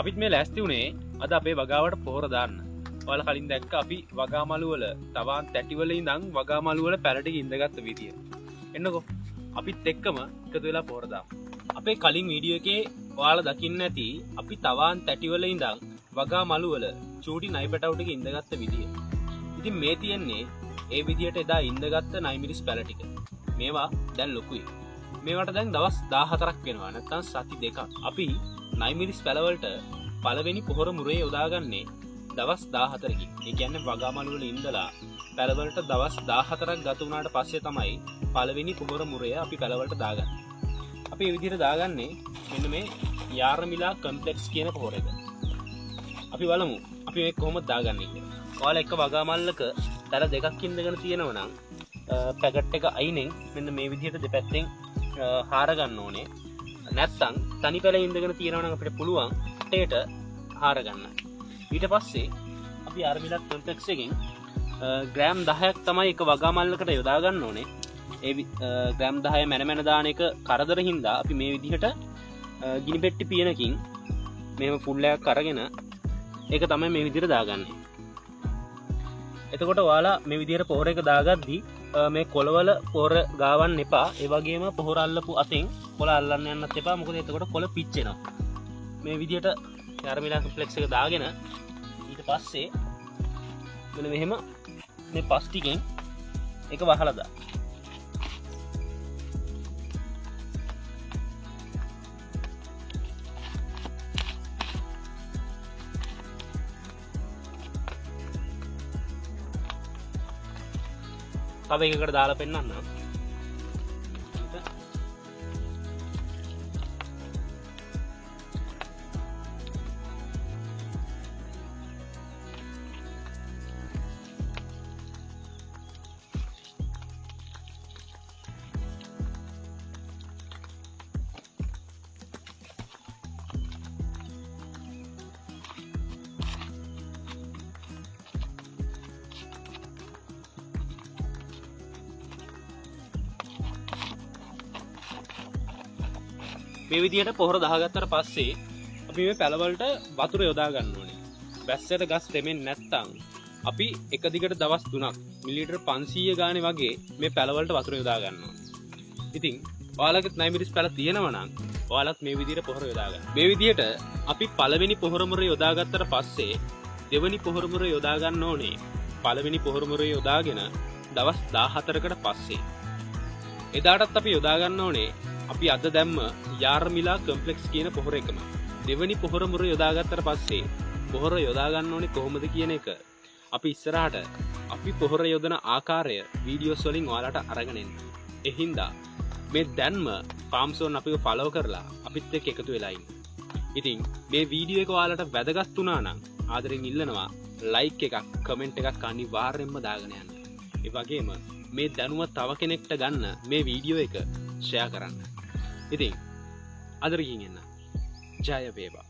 අපිත් මේ ලෑස්ති වුණේ අද අපේ වගාවට පොහොර දාන්න. ඔයාලා කලින් දැක්ක අපි වගාමලු වල තවාන් තැටිවල ඉඳන් වගාමලු වල පැල ටික ඉඳගත්ත විදිය. එන්නකෝ අපිත් එක්කම එකතු වෙලා පොහොර දාමු. අපේ කලින් වීඩියෝ එකේ ඔයාලා දකින්න ඇති අපි තවාන් තැටිවල ඉඳන් වගාමලු වල චූටි නයි පැටවු ටික ඉඳගත්ත විදිය. ඉතින් මේ තියෙන්නේ ඒ විදියට එදා ඉඳගත්ත නයි මිරිස් පැල ටික. මේවා දැන් ලොකුයි. මේවට දැන් දවස් 14ක් වෙනවා. නැත්තම් සති දෙකක්. අපි නයි මිරිස් පැලවලට පළවෙනි පොහොර මුරේ යොදාගන්නේ දවස් 14කින්. ඒ කියන්නේ වගාමලු වල ඉඳලා පැලවලට දවස් 14ක් ගත වුණාට පස්සේ තමයි පළවෙනි පොහොර මුරය අපි පැලවලට දාගන්නේ. අපි මේ විදිහට දාගන්නේ මෙන්න මේ යාරමිලා කම්ප්ලෙක්ස් කියන පොහොර එක. අපි බලමු අපි මේක කොහොමද දාගන්නේ කියලා. ඔයාලා එක වගාමල්ලක පැල දෙකක් ඉඳගෙන තියෙනවා නම් පැකට් එක අයිනෙන් මෙන්න මේ විදිහට දෙපැත්තෙන් හාර ගන්න ඕනේ. නැත්තම් තනි පැල ඉඳගෙන තියෙනවා නම් අපිට පුළුවන් අටේට හාර ගන්න. ඊට පස්සේ අපි යාරමිලා කම්ප්ලෙක්ස් එකෙන් ග්‍රෑම් 10ක් තමයි එක වගාමල්ලකට යොදා ගන්න ඕනේ. ඒ ග්‍රෑම් 10 මැන දාන එක කරදර හින්දා අපි මේ විදිහට ගිනි පෙට්ටි පියනකින් මෙහෙම ෆුල් එකක් අරගෙන ඒක තමයි මේ විදිහට දාගන්නේ. එතකොට ඔයාලා මේ විදිහට පොහොර එක දාගද්දි මේ කොළවල පොහොර ගාවන්න එපා. ඒ වගේම පොහොර අල්ලපු අතෙන් කොළ අල්ලන්න යන්නත් එපා. මොකද එතකොට කොළ පිච්චෙනවා. මේ විදිහට යාරමිලා කම්ප්ලෙක්ස් එක දාගෙන ඊට පස්සේ මෙන්න මෙහෙම මේ පස් ටිකෙන් එක වහලා දාන්න. තව එකකට දාලා පෙන්නන්න. මේ විදිහට පොහොර දාගත්තට පස්සේ අපි මේ පැලවලට වතුර යොදා ගන්න ඕනේ. වැස්සට ගස් දෙමෙන්නේ නැත්නම් අපි එක දිගට දවස් 3ක් මිලිලිටර් 500 ගානේ වගේ මේ පැලවලට වතුර යොදා ගන්න ඕනේ. ඉතින් ඔයාලගේ නයි මිරිස් පැල තියෙනවා නම් ඔයාලත් මේ විදිහට පොහොර යොදා ගන්න. මේ විදිහට අපි පළවෙනි පොහොර මුර යොදාගත්තට පස්සේ දෙවෙනි පොහොර මුර යොදා ගන්න ඕනේ. පළවෙනි පොහොර මුර යොදාගෙන දවස් 14කට පස්සේ එදාටත් අපි යොදා ගන්න ඕනේ අපි අද දැම්ම යාරමිලා කම්ප්ලෙක්ස් කියන පොහොර එකම. දෙවනි පොහොර මුර යොදාගත්තට පස්සේ පොහොර යොදා ගන්න ඕනේ කොහොමද කියන එක අපි ඉස්සරහට අපි පොහොර යොදන ආකාරය වීඩියෝස් වලින් ඔයාලට අරගෙන එන්න. ඒ හින්දා මේ දැන්ම ෆාම් සෝන් අපිව ෆලෝ කරලා අපිත් එක්ක එකතු වෙලා ඉන්න. ඉතින් මේ වීඩියෝ එක ඔයාලට වැදගත් වුණා නම් ආදරෙන් ඉල්ලනවා ලයික් එකක් කමෙන්ට් එකක් අනිවාර්යෙන්ම දාගෙන යන්න. ඒ වගේම මේ දැනුම තව කෙනෙක්ට ගන්න මේ වීඩියෝ එක ෂෙයා කරන්න. ඉතින් අද ගිහින් එන්න. ජය වේවා.